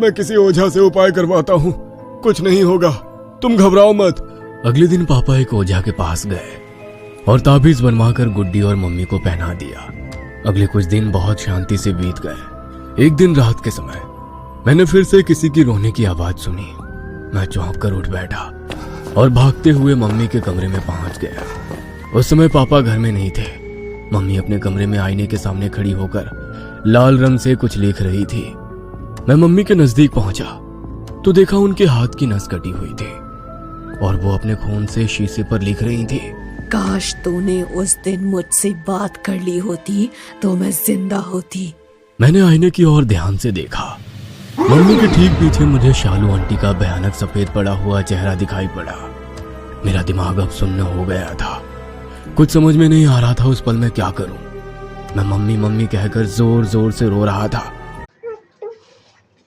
मैं किसी ओझा से उपाय करवाता हूँ, कुछ नहीं होगा, तुम घबराओ मत। अगले दिन पापा एक ओझा के पास गए और ताबीज बनवाकर गुड्डी और मम्मी को पहना दिया। अगले कुछ दिन बहुत शांति से बीत गए। एक दिन रात के समय मैंने फिर से किसी की रोने की आवाज सुनी। मैं चौंक कर उठ बैठा और भागते हुए मम्मी के कमरे में पहुंच गया। उस समय पापा घर में नहीं थे। मम्मी अपने कमरे में आईने के सामने खड़ी होकर लाल रंग से कुछ लिख रही थी। मैं मम्मी के नजदीक पहुंचा तो देखा उनके हाथ की नस कटी हुई थी और वो अपने खून से शीशे पर लिख रही थी। काश तूने उस दिन मुझसे बात कर ली होती तो मैं जिंदा होती। मैंने आईने की ओर ध्यान से देखा। मम्मी के ठीक पीछे मुझे शालू आंटी का भयानक सफेद पड़ा हुआ चेहरा दिखाई पड़ा। मेरा दिमाग अब सुन्न हो गया था। कुछ समझ में नहीं आ रहा था उस पल मैं क्या करूं। मैं मम्मी मम्मी कहकर जोर जोर से रो रहा था।